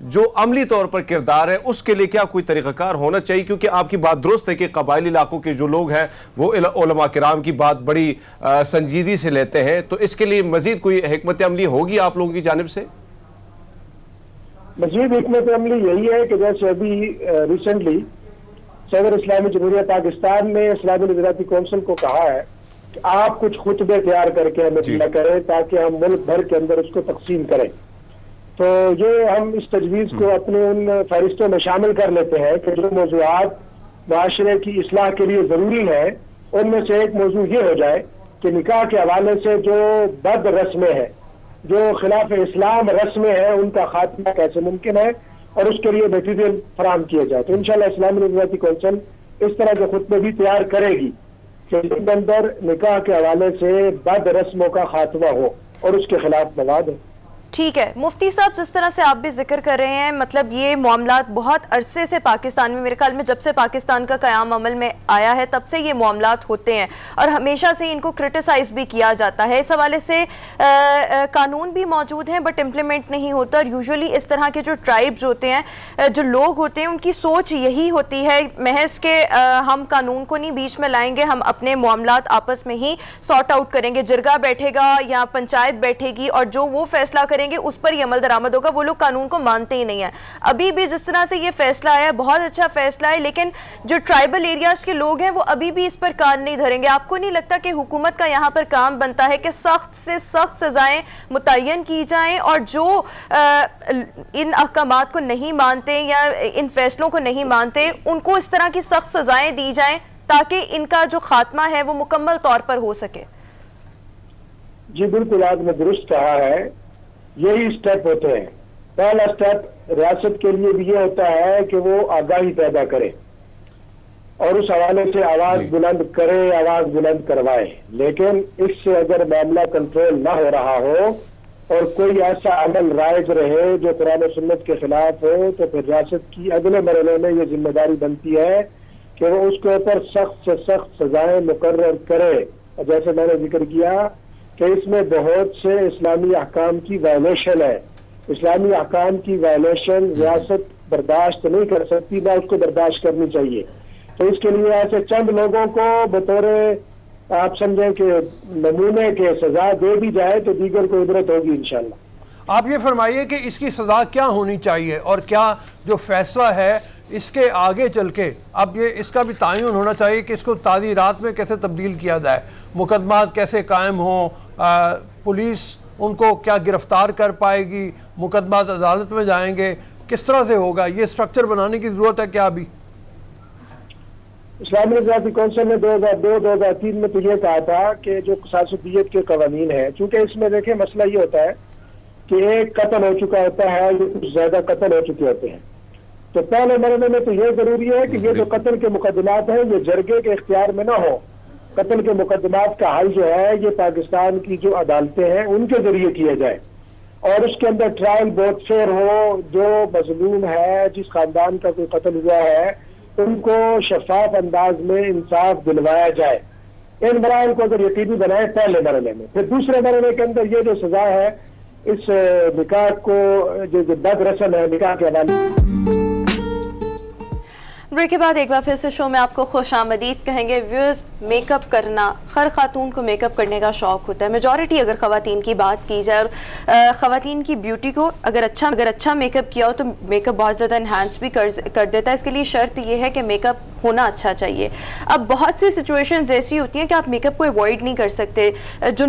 جو عملی طور پر کردار ہے اس کے لیے کیا کوئی طریقہ کار ہونا چاہیے؟ کیونکہ آپ کی بات درست ہے کہ قبائلی علاقوں کے جو لوگ ہیں وہ علماء کرام کی بات بڑی سنجیدگی سے لیتے ہیں، تو اس کے لیے مزید کوئی حکمت عملی ہوگی آپ لوگوں کی جانب سے؟ مزید حکمت عملی یہی ہے کہ جیسے ابھی ریسنٹلی صدر اسلامی جمہوریہ پاکستان نے اسلامی نظراتی کونسل کو کہا ہے کہ آپ کچھ خطبے تیار کر کے ہمیں دیا کریں تاکہ ہم ملک بھر کے اندر اس کو تقسیم کریں. تو یہ ہم اس تجویز کو اپنے ان فہرستوں میں شامل کر لیتے ہیں کہ جو موضوعات معاشرے کی اصلاح کے لیے ضروری ہیں ان میں سے ایک موضوع یہ ہو جائے کہ نکاح کے حوالے سے جو بد رسمیں ہیں، جو خلاف اسلام رسمیں ہیں، ان کا خاتمہ کیسے ممکن ہے اور اس کے لیے میٹیریل فراہم کیا جائے. تو انشاءاللہ اسلامی نظراتی کونسل اس طرح کے خطبے بھی تیار کرے گی کہ جن کے اندر نکاح کے حوالے سے بد رسموں کا خاتمہ ہو اور اس کے خلاف مواد ہو. ٹھیک ہے مفتی صاحب، جس طرح سے آپ بھی ذکر کر رہے ہیں، مطلب یہ معاملات بہت عرصے سے پاکستان میں، میرے خیال میں جب سے پاکستان کا قیام عمل میں آیا ہے تب سے یہ معاملات ہوتے ہیں اور ہمیشہ سے ان کو کرٹیسائز بھی کیا جاتا ہے. اس حوالے سے قانون بھی موجود ہیں بٹ امپلیمنٹ نہیں ہوتا، اور یوزولی اس طرح کے جو ٹرائبز ہوتے ہیں، جو لوگ ہوتے ہیں، ان کی سوچ یہی ہوتی ہے محض کہ ہم قانون کو نہیں بیچ میں لائیں گے، ہم اپنے معاملات آپس میں ہی سارٹ آؤٹ کریں گے. جرگہ بیٹھے گا یا پنچایت بیٹھے گی اور جو وہ فیصلہ کریں گے اس پر یہ عمل درآمد ہوگا. وہ لوگ قانون کو مانتے ہی نہیں ہیں. ابھی بھی جس طرح سے یہ فیصلہ آیا بہت اچھا فیصلہ ہے، لیکن جو ٹرائبل ایریاز کے لوگ ہیں وہ ابھی بھی اس پر کان نہیں دھریں گے. آپ کو نہیں لگتا کہ حکومت کا یہاں پر کام بنتا ہے کہ سخت سے سخت سزائیں متعین کی جائیں اور جو ان احکامات کو نہیں مانتے یا ان فیصلوں کو نہیں مانتے ان کو اس طرح کی سخت سزائیں دی جائیں تاکہ ان کا جو خاتمہ ہے وہ مکمل طور پر ہو سکے؟ جی بالکل، آپ نے درست کہا ہے. یہی اسٹیپ ہوتے ہیں. پہلا اسٹیپ ریاست کے لیے بھی یہ ہوتا ہے کہ وہ آگاہی پیدا کرے اور اس حوالے سے آواز بلند کرے، آواز بلند کروائے. لیکن اس سے اگر معاملہ کنٹرول نہ ہو رہا ہو اور کوئی ایسا عمل رائج رہے جو قرآن و سنت کے خلاف ہو تو پھر ریاست کی اگلے مرحلے میں یہ ذمہ داری بنتی ہے کہ وہ اس کے اوپر سخت سے سخت سزائیں مقرر کرے. اور جیسے میں نے ذکر کیا کہ اس میں بہت سے اسلامی احکام کی وائلیشن ہے. اسلامی احکام کی وائلیشن ریاست برداشت نہیں کر سکتی، نہ اس کو برداشت کرنی چاہیے. تو اس کے لیے ایسے چند لوگوں کو بطور آپ سمجھیں کہ نمونے کے سزا دے دی جائے تو دیگر کو عبرت ہوگی انشاءاللہ. آپ یہ فرمائیے کہ اس کی سزا کیا ہونی چاہیے اور کیا جو فیصلہ ہے اس کے آگے چل کے اب یہ اس کا بھی تعین ہونا چاہیے کہ اس کو تعزیرات میں کیسے تبدیل کیا جائے، مقدمات کیسے قائم ہوں، پولیس ان کو کیا گرفتار کر پائے گی، مقدمات عدالت میں جائیں گے، کس طرح سے ہوگا؟ یہ سٹرکچر بنانے کی ضرورت ہے کیا ابھی؟ اسلامی نظراتی کونسل نے 2002-2003 میں تو یہ کہا تھا کہ جو قصاص دیت کے قوانین ہیں، چونکہ اس میں دیکھیں مسئلہ یہ ہوتا ہے کہ ایک قتل ہو چکا ہوتا ہے یا کچھ زیادہ قتل ہو چکے ہوتے ہیں، تو پہلے مرحلے میں تو یہ ضروری ہے کہ یہ جو قتل کے مقدمات ہیں یہ جرگے کے اختیار میں نہ ہو. قتل کے مقدمات کا حل جو ہے یہ پاکستان کی جو عدالتیں ہیں ان کے ذریعے کیا جائے اور اس کے اندر ٹرائل بہت فیئر ہو. جو مظلوم ہے، جس خاندان کا کوئی قتل ہوا ہے، ان کو شفاف انداز میں انصاف دلوایا جائے. ان مراحل کو اگر یقینی بنائے پہلے مرحلے میں، پھر دوسرے مرحلے کے اندر یہ جو سزا ہے اس نکاح کو جو بد رسم ہے نکاح کے حوالے. بریک کے بعد ایک بار پھر سے شو میں آپ کو خوش آمدید کہیں گے. ویورز، میک اپ کرنا، ہر خاتون کو میک اپ کرنے کا شوق ہوتا ہے. میجورٹی اگر خواتین کی بات کی جائے اور خواتین کی بیوٹی کو اگر اچھا میک اپ کیا ہو تو میک اپ بہت زیادہ انہانس بھی کر دیتا ہے. اس کے لیے شرط یہ ہے کہ میک اپ ہونا اچھا چاہیے. اب بہت سی سچویشنز ایسی ہوتی ہیں کہ آپ میک اپ کو اوائڈ نہیں کر سکتے. جو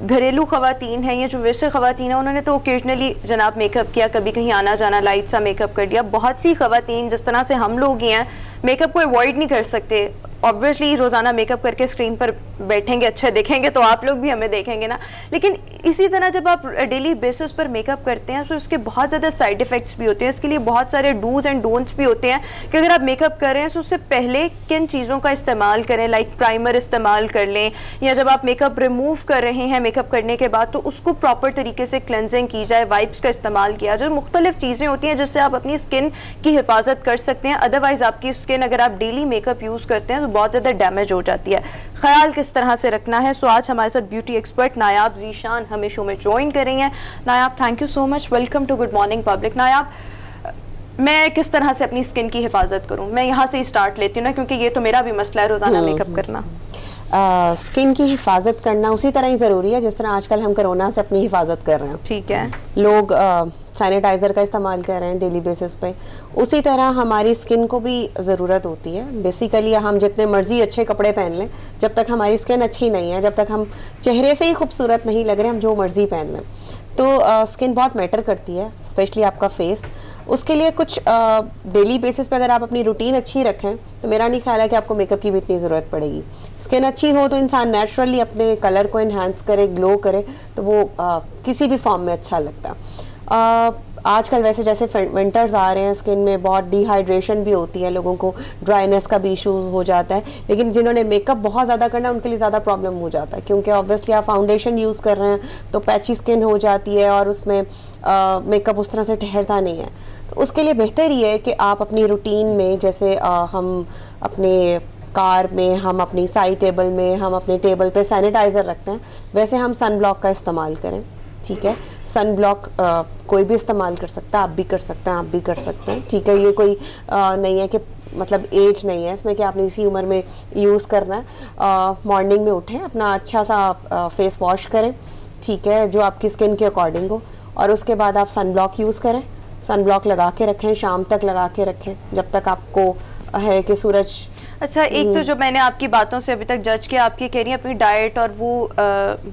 گھریلو خواتین ہیں یا جو ویسے خواتین ہیں انہوں نے تو اوکیجنلی جناب میک اپ کیا، کبھی کہیں آنا جانا لائٹ سا میک اپ کر لیا. بہت سی خواتین جس طرح سے ہم لوگ ہی ہیں میک اپ کو اوائڈ نہیں کر سکتے. obviously روزانہ میک اپ کر کے اسکرین پر بیٹھیں گے، اچھے دیکھیں گے تو آپ لوگ بھی ہمیں دیکھیں گے نا. لیکن اسی طرح جب آپ ڈیلی بیسس پر میک اپ کرتے ہیں تو اس کے بہت زیادہ سائیڈ ایفیکٹس بھی ہوتے ہیں. اس کے لیے بہت سارے ڈوز اینڈ ڈونٹس بھی ہوتے ہیں کہ اگر آپ میک اپ کر رہے ہیں تو اس سے پہلے کن چیزوں کا استعمال کریں. لائک پرائمر استعمال کر لیں، یا جب آپ میک اپ ریموو کر رہے ہیں میک اپ کرنے کے بعد تو اس کو پراپر طریقے سے کلینزنگ کی جائے، وائپس کا استعمال کیا جائے. مختلف چیزیں ہوتی ہیں جس سے آپ اپنی اسکن کی حفاظت کر سکتے ہیں. ادروائز آپ کی اسکن اگر آپ ڈیلی میک اپ یوز کرتے ہیں تو بہت زیادہ ڈیمیج ہو جاتی ہے. خیال کس طرح سے رکھنا ہے؟ سو آج ہمارے ساتھ بیوٹی ایکسپرٹ نایاب ذیشان ہمیں شو میں جوائن کر رہی ہیں. Nayab, thank you so much, welcome to good morning public. Nayab, میں کس طرح سے اپنی اسکن کی حفاظت کروں؟ میں یہاں سے ہی اسٹارٹ لیتی ہوں نا، کیونکہ یہ تو میرا بھی مسئلہ ہے روزانہ میک اپ کرنا. اسکن کی حفاظت کرنا اسی طرح ہی ضروری ہے جس طرح آج کل ہم کرونا سے اپنی حفاظت کر رہے ہیں. ٹھیک ہے. لوگ سینیٹائزر کا استعمال کر رہے ہیں ڈیلی بیسس پہ، اسی طرح ہماری اسکن کو بھی ضرورت ہوتی ہے. بیسیکلی ہم جتنے مرضی اچھے کپڑے پہن لیں، جب تک ہماری اسکن اچھی نہیں ہے، جب تک ہم چہرے سے ہی خوبصورت نہیں لگ رہے، ہم جو مرضی پہن لیں. تو اسکن بہت میٹر کرتی ہے، اسپیشلی آپ کا فیس. اس کے لیے کچھ ڈیلی بیسس پہ اگر آپ اپنی روٹین اچھی رکھیں تو میرا نہیں خیال ہے کہ آپ کو میک اپ کی بھی اتنی ضرورت پڑے گی. اسکن اچھی ہو تو انسان نیچرلی اپنے کلر کو انہینس کرے، گلو کرے، تو وہ کسی بھی فارم میں اچھا لگتا ہے. آج کل ویسے جیسے ونٹرز آ رہے ہیں، اسکن میں بہت ڈی ہائیڈریشن بھی ہوتی ہے، لوگوں کو ڈرائینس کا بھی ایشو ہو جاتا ہے. لیکن جنہوں نے میک اپ بہت زیادہ کرنا ہے ان کے لیے زیادہ پرابلم ہو جاتا ہے، کیونکہ آبویسلی آپ فاؤنڈیشن یوز کر رہے ہیں تو پیچی اسکن ہو جاتی ہے اور اس میں میک اپ اس طرح سے ٹھہرتا نہیں ہے. تو اس کے لیے بہتر یہ ہے کہ آپ اپنی روٹین میں، جیسے ہم اپنے کار میں، ہم اپنی سائڈ ٹیبل میں، ہم اپنے ٹیبل پہ سینیٹائزر رکھتے ہیں، ویسے ہم سن بلاک کا استعمال کریں. ٹھیک ہے. سن بلاک کوئی بھی استعمال کر سکتا ہے، آپ بھی کر سکتے ہیں، آپ بھی کر سکتے ہیں. ٹھیک ہے. یہ کوئی نہیں ہے کہ مطلب ایج نہیں ہے اس میں کہ آپ نے اسی عمر میں یوز کرنا ہے. مارننگ میں اٹھیں، اپنا اچھا سا فیس واش کریں، ٹھیک ہے، جو آپ کی اسکن کے اکارڈنگ ہو، اور اس کے بعد آپ سن بلاک یوز کریں. سن بلاک لگا کے رکھیں، شام تک لگا کے رکھیں جب تک آپ کو ہے کہ سورج. اچھا، ایک تو جو میں نے آپ کی باتوں سے ابھی تک جج کیا، آپ کی کہہ رہی ہیں اپنی ڈائٹ اور وہ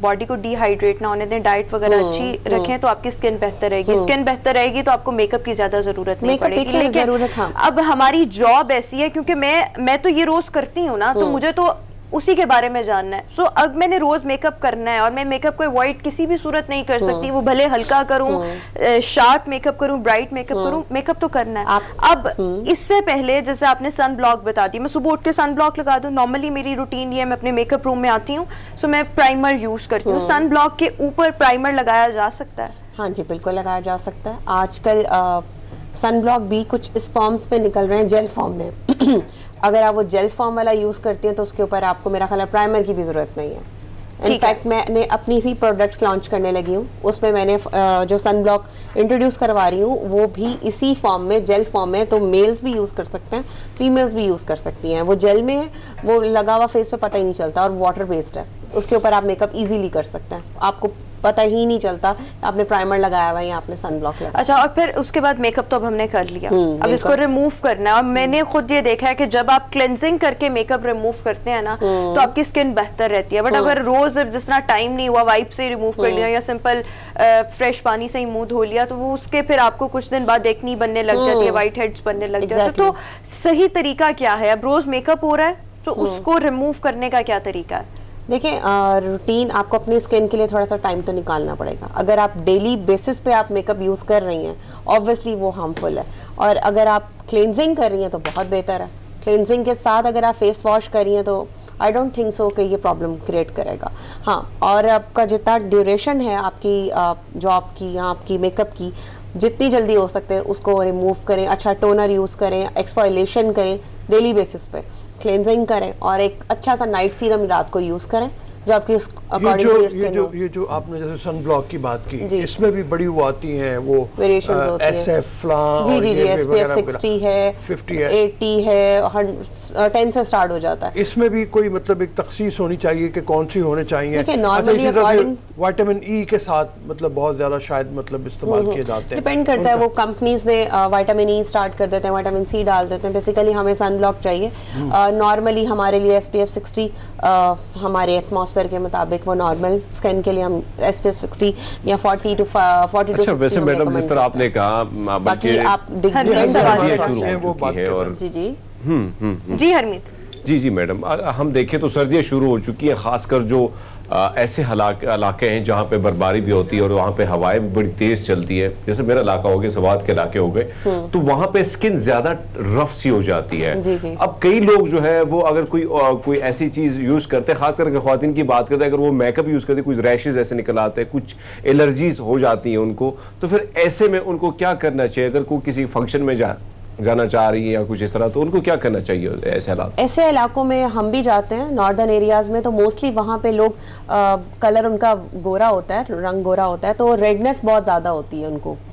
باڈی کو ڈی ہائیڈریٹ نہ ہونے دیں، ڈائٹ وغیرہ اچھی رکھیں تو آپ کی اسکن بہتر رہے گی. اسکن بہتر رہے گی تو آپ کو میک اپ کی زیادہ ضرورت نہیں پڑے گی. لیکن اب ہماری جاب ایسی ہے، کیونکہ میں تو یہ روز کرتی ہوں نا، تو مجھے تو اسی کے بارے میں جاننا ہے. سو اب میں نے روز میک اپ کرنا ہے اور میں میک اپ کو اوائڈ کسی بھی صورت نہیں کر سکتی. وہ بھلے ہلکا کروں، شارپ میک اپ کروں، برائٹ میک اپ کروں، میک اپ تو کرنا ہے. اب اس سے پہلے جیسے آپ نے سن بلاک بتا دی، میں صبح اٹھ کے سن بلاک لگا دوں. نارملی میری روٹین یہ ہے، میں اپنے میک اپ روم میں آتی ہوں، سو میں پرائمر یوز کرتی ہوں. سن بلاک کے اوپر پرائمر لگایا جا سکتا ہے؟ ہاں جی، بالکل لگایا جا سکتا ہے. آج کل سن بلاک بھی کچھ اس فارمز پہ نکل رہے ہیں، جیل فارم میں. اگر آپ وہ جیل فارم والا یوز کرتی ہیں تو اس کے اوپر آپ کو میرا خیال ہے پرائمر کی بھی ضرورت نہیں ہے. انفیکٹ میں نے اپنی بھی پروڈکٹس لانچ کرنے لگی ہوں، اس میں نے جو سن بلاک انٹروڈیوس کروا رہی ہوں وہ بھی اسی فارم میں، جیل فارم میں. تو میلز بھی یوز کر سکتے ہیں، فیمیلز بھی یوز کر سکتی ہیں. وہ جیل میں ہے، وہ لگا ہوا فیس پہ پتہ ہی نہیں چلتا، اور واٹر بیسڈ ہے. اس کے اوپر آپ میک اپ ایزیلی کر سکتے ہیں، آپ کو پتہ ہی نہیں چلتا آپ نے پرائمر لگایا ہوا ہے یا آپ نے سن بلاک لگایا. اچھا، اور پھر اس کے بعد میک اپ تو اب ہم نے کر لیا، اب اس کو ریموو کرنا ہے. اور میں نے خود یہ دیکھا ہے کہ جب آپ کلینزنگ کر کے میک اپ ریموو کرتے ہیں نا تو آپ کی اسکن بہتر رہتی ہے. بٹ اگر روز جس طرح ٹائم نہیں ہوا، وائپ سے ریموو کر لیا یا سمپل فریش پانی سے ہی منہ دھو لیا، تو وہ اس کے پھر آپ کو کچھ دن بعد ایکنی بننے لگ جاتی ہے، وائٹ ہیڈز بننے لگ جاتے ہیں. تو صحیح طریقہ کیا ہے؟ اب روز میک اپ ہو رہا ہے تو اس کو ریموو کرنے کا کیا طریقہ ہے؟ دیکھیں، روٹین آپ کو اپنی اسکن کے لیے تھوڑا سا ٹائم تو نکالنا پڑے گا. اگر آپ ڈیلی بیسس پہ آپ میک اپ یوز کر رہی ہیں، آبویسلی وہ ہارمفل ہے. اور اگر آپ کلینزنگ کر رہی ہیں تو بہت بہتر ہے. کلینزنگ کے ساتھ اگر آپ فیس واش کر رہی ہیں تو آئی ڈونٹ تھنک سو کہ یہ پرابلم کریٹ کرے گا. ہاں، اور آپ کا جتنا ڈیوریشن ہے آپ کی جاب کی یا آپ کی میک اپ کی، جتنی جلدی ہو سکتے ہیں اس کو ریموو کریں. اچھا ٹونر یوز کریں، ایکسفولیشن کریں ڈیلی بیسس پہ، کلینزنگ کریں، اور ایک اچھا سا نائٹ سیرم رات کو یوز کریں جو آپ کی یہ جو آپ نے جیسے سن بلاک کی بات کی، اس میں بھی بڑی وہ آتی ہیں، وہ ایس ایف فلاں، جی جی جی، ایس پی ایف 60 ہے، 80 ہے، 10 سے سٹارٹ ہو جاتا ہے. اس میں بھی کوئی مطلب ایک تخصیص ہونی چاہیے کہ کون سی ہونے چاہیے. نارملی وائٹامن ای کے ساتھ مطلب بہت زیادہ شاید مطلب استعمال کیے جاتے ہیں. ڈپینڈ کرتا ہے، وہ کمپنیز نے وائٹامن ای اسٹارٹ کر دیتے ہیں، وائٹامن سی ڈال دیتے ہیں. بیسیکلی ہمیں سن بلاک چاہیے. نارملی ہمارے لیے ایس پی ایف 60 ہمارے ایٹماسفیئر کے مطابق وہ نارمل اسکن کے لیے ہم ایس پی ایف 60 یا 40 to 60. اچھا، ویسے میڈم جس طرح آپ نے کہا، باقی آپ جی حرمیت جی میڈم، ہم دیکھیں تو سردیاں شروع ہو چکی ہیں، خاص کر جو ایسے علاقے ہیں جہاں پہ برفباری بھی ہوتی ہے اور وہاں پہ ہوائیں بھی بڑی تیز چلتی ہے. جیسے میرا علاقہ ہو گیا، سوات کے علاقے ہو گئے، تو وہاں پہ اسکن زیادہ رف سی ہو جاتی ہے. اب کئی لوگ جو ہے وہ اگر کوئی ایسی چیز یوز کرتے، خاص کر کے خواتین کی بات کرتے ہیں، اگر وہ میک اپ یوز کرتے، کچھ ریشز ایسے نکل آتے ہیں، کچھ الرجیز ہو جاتی ہیں ان کو، تو پھر ایسے میں ان کو کیا کرنا چاہیے؟ اگر کوئی کسی فنکشن میں جانا چاہ رہی ہیں یا کچھ اس طرح، تو ان کو کیا کرنا چاہیے ایسے علاقوں میں؟ ہم بھی جاتے ہیں ناردرن ایریاز میں، تو موسٹلی وہاں پہ لوگ کلر ان کا گورا ہوتا ہے، رنگ گورا ہوتا ہے، تو ریڈنس بہت زیادہ ہوتی ہے ان کو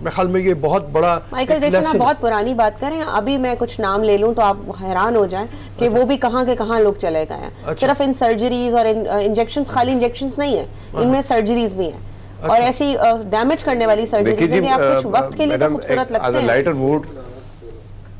میرے خیال میں یہ بہت بڑا مائیکل جیکسن آپ بہت پرانی بات کریں, ابھی میں کچھ نام لے لوں تو آپ حیران ہو جائیں کہ وہ بھی کہاں کے کہاں لوگ چلے گئے ہیں. صرف ان سرجریز اور انجیکشنز, خالی انجیکشنز نہیں ہیں, ان میں سرجریز بھی ہیں, اور ایسی ڈیمیج کرنے والی سرجریز ہیں کہ آپ کچھ وقت کے لیے تو خوبصورت لگتے ہیں.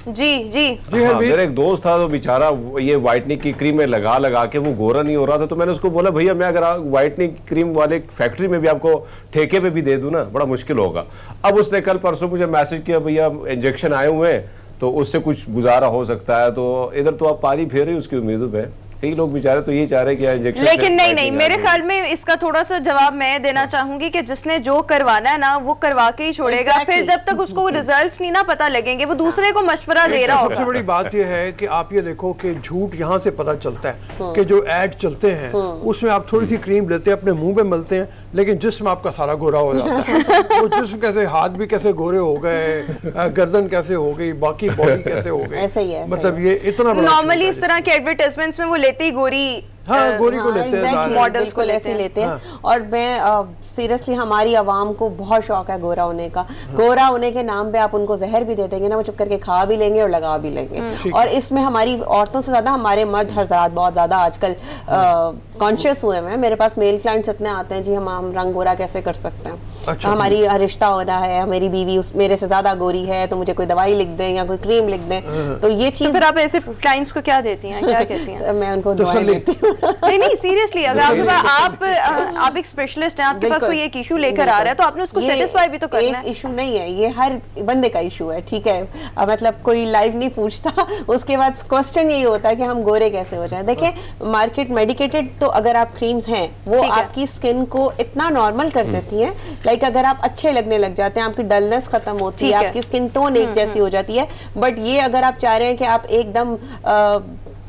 جی میرا ایک دوست تھا تو بیچارہ یہ وائٹننگ کی کریم لگا کے وہ گورا نہیں ہو رہا تھا, تو میں نے اس کو بولا بھیا میں اگر وائٹننگ کریم والے فیکٹری میں بھی آپ کو ٹھیکے پہ بھی دے دوں نا بڑا مشکل ہوگا. اب اس نے کل پرسوں مجھے میسج کیا بھیا انجیکشن آئے ہوئے ہیں تو اس سے کچھ گزارا ہو سکتا ہے, تو ادھر تو آپ پانی پھیر رہے اس کی امیدوں پہ. کئی لوگ بیچارے تو یہ چاہ رہے کہ انجیکشن, لیکن نہیں, میرے خیال میں اس کا تھوڑا سا جواب میں دینا چاہوں گی کہ جس نے جو کروانا ہے نا وہ کروا کے ہی چھوڑے گا, پھر جب تک اس کو ریزلٹس نہیں نا پتہ لگیں گے وہ دوسرے کو مشورہ دے رہا ہوگا. سب سے بڑی بات یہ ہے کہ آپ یہ دیکھو کہ جھوٹ یہاں سے پتہ چلتا ہے کہ جو ایڈ چلتے ہیں اس میں آپ تھوڑی سی کریم لیتے ہیں اپنے منہ پہ ملتے ہیں, لیکن جسم آپ کا سارا گورا ہو جاتا ہے. وہ جسم کیسے, ہاتھ بھی کیسے گورے ہو گئے, گردن کیسے ہو گئی, باقی باڈی کیسے ہو گئی, مطلب یہ اتنا بڑا. نارملی اس طرح کے ایڈورٹائزمنٹس میں وہ لیتے ہی گوری کو لیتے ہیں, ماڈلز کو ایسے لیتے ہیں. اور میں سیریسلی ہماری عوام کو بہت شوق ہے گورا ہونے کا. گورا ہونے کے نام پہ آپ ان کو زہر بھی دے دیں گے نا, وہ چپ کر کے کھا بھی لیں گے اور لگا بھی لیں گے. اور اس میں ہماری عورتوں سے زیادہ ہمارے مرد حضرات بہت زیادہ آج کل کانشیس ہوئے ہیں. میرے پاس میل کلائنٹس اتنے آتے ہیں, جی ہم رنگ گورا کیسے کر سکتے ہیں, ہماری رشتہ ہو رہا ہے, ہماری بیوی میرے سے زیادہ گوری ہے تو مجھے کوئی دوائی لکھ دیں یا کوئی کریم لکھ دیں. تو یہ چیز پھر آپ ایسے کلائنٹس کو کیا دیتی ہیں, کیا کہتی ہیں؟ میں ان کو دعائیں دیتی ہوں. نہیں سیریسلی, اگر آپ ایک اسپیشلسٹ ہیں, آپ کے پاس کوئی ایک ایشو لے کر آ رہا ہے تو آپ نے اس کو سیٹسفائی بھی تو کرنا ہے. ایک ایشو نہیں ہے, یہ ہر بندے کا ایشو ہے, ٹھیک ہے, مطلب کوئی لائیو نہیں پوچھتا. اس کے بعد کوسچن یہی ہوتا ہے کہ ہم گورے کیسے ہو جائیں. دیکھیں مارکیٹ میڈیکیٹڈ تو اگر آپ کریمز ہیں وہ آپ کی اسکن کو اتنا نارمل کر دیتی ہیں, لائک اگر آپ اچھے لگنے لگ جاتے ہیں, آپ کی ڈلنس ختم ہوتی ہے, آپ کی اسکن ٹون ایک جیسی ہو جاتی ہے. بٹ یہ اگر آپ چاہ رہے ہیں کہ آپ ایک دم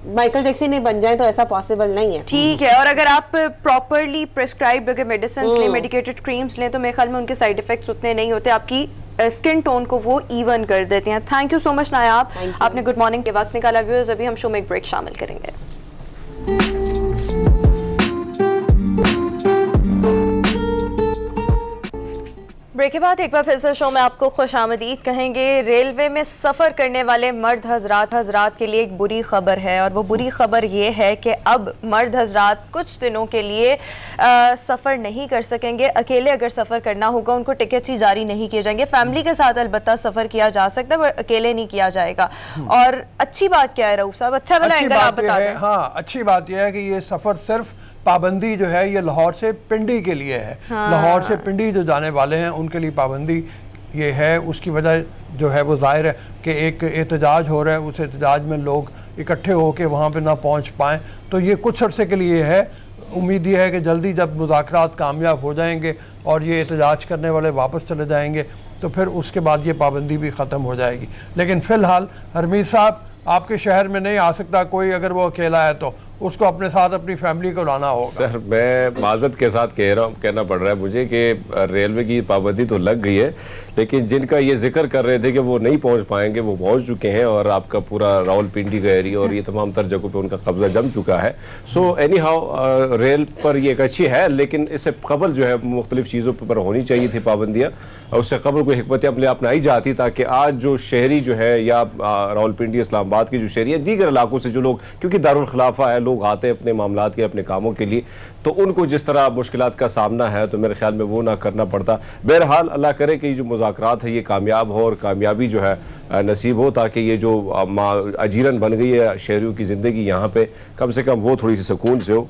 مائیکل جیکسن نہیں بن جائیں تو ایسا پاسبل نہیں ہے. ٹھیک ہے, اور اگر آپ پراپرلی پرسکرائب اگر میڈیسنز لیں, میڈیکیٹڈ کریمز لیں, تو میرے خیال میں ان کے سائیڈ ایفیکٹس اتنے نہیں ہوتے, آپ کی اسکن ٹون کو وہ ایون کر دیتے ہیں. تھینک یو سو مچ نایاب, آپ نے گڈ مارننگ کے وقت نکالا. ویورز ابھی ہم شو میں ایک بریک شامل کریں گے. بریک کے بعد ایک بار پھر سے شو میں آپ کو خوش آمدید کہیں گے. ریلوے میں سفر کرنے والے مرد حضرات کے لیے ایک بری خبر ہے, اور وہ بری خبر یہ ہے کہ اب مرد حضرات کچھ دنوں کے لیے سفر نہیں کر سکیں گے. اکیلے اگر سفر کرنا ہوگا ان کو ٹکٹس ہی جاری نہیں کیے جائیں گے. فیملی کے ساتھ البتہ سفر کیا جا سکتا ہے, پر اکیلے نہیں کیا جائے گا. اور اچھی بات کیا ہے رؤوف صاحب, اچھا بنا اینگل آپ بتا دیں. ہاں اچھی بات یہ ہے کہ یہ سفر صرف پابندی جو ہے یہ لاہور سے پنڈی کے لیے ہے. لاہور سے پنڈی جو جانے والے ہیں ان کے لیے پابندی یہ ہے. اس کی وجہ جو ہے وہ ظاہر ہے کہ ایک احتجاج ہو رہا ہے, اس احتجاج میں لوگ اکٹھے ہو کے وہاں پہ نہ پہنچ پائیں, تو یہ کچھ عرصے کے لیے ہے. امید یہ ہے کہ جلدی جب مذاکرات کامیاب ہو جائیں گے اور یہ احتجاج کرنے والے واپس چلے جائیں گے تو پھر اس کے بعد یہ پابندی بھی ختم ہو جائے گی. لیکن فی الحال حرمیت صاحب آپ کے شہر میں نہیں آ سکتا کوئی, اگر وہ اکیلا ہے تو اس کو اپنے ساتھ اپنی فیملی کو لانا ہوگا. سر میں معذرت کے ساتھ کہنا پڑ رہا ہے مجھے کہ ریلوے کی پابندی تو لگ گئی ہے, لیکن جن کا یہ ذکر کر رہے تھے کہ وہ نہیں پہنچ پائیں گے وہ پہنچ چکے ہیں, اور آپ کا پورا راول پنڈی کا ایریا اور یہ تمام تر جگہوں پہ ان کا قبضہ جم چکا ہے. سو اینی ہاؤ ریل پر یہ ایک اچھی ہے, لیکن اس سے قبل جو ہے مختلف چیزوں پر ہونی چاہیے تھی پابندیاں, اور اس سے قبل کوئی حکمت عملی اپنائی جاتی تاکہ آج جو شہری جو ہے یا راول پنڈی اسلام آباد کی جو شہری ہے دیگر علاقوں سے جو لوگ, کیونکہ دارالخلافہ ہے, لوگ آتے ہیں اپنے معاملات کے اپنے کاموں کے لیے, تو ان کو جس طرح مشکلات کا سامنا ہے تو میرے خیال میں وہ نہ کرنا پڑتا. بہرحال اللہ کرے کہ یہ جو مذاکرات ہے یہ کامیاب ہو اور کامیابی جو ہے نصیب ہو, تاکہ یہ جو اجیرن بن گئی ہے شہریوں کی زندگی یہاں پہ کم سے کم وہ تھوڑی سی سکون سے ہو,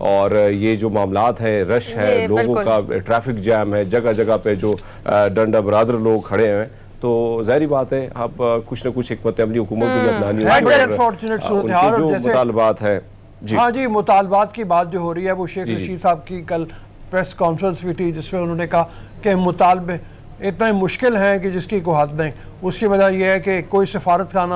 اور یہ جو معاملات ہے, رش ہے لوگوں کا, ٹریفک جام ہے, جگہ جگہ پہ جو ڈنڈا برادر لوگ کھڑے ہیں, تو ظاہری بات ہے آپ کچھ نہ کچھ حکمت عملی حکومت کو بھی اپنانی ہوگی. جو مطالبات ہے ہاں جی, مطالبات کی بات جو ہو رہی ہے وہ شیخ رشید صاحب کی کل پریس کانفرنس بھی تھی جس میں انہوں نے کہا کہ مطالبے اتنے مشکل ہیں کہ جس کی کوئی حد نہیں. اس کی وجہ یہ ہے کہ کوئی سفارت خانہ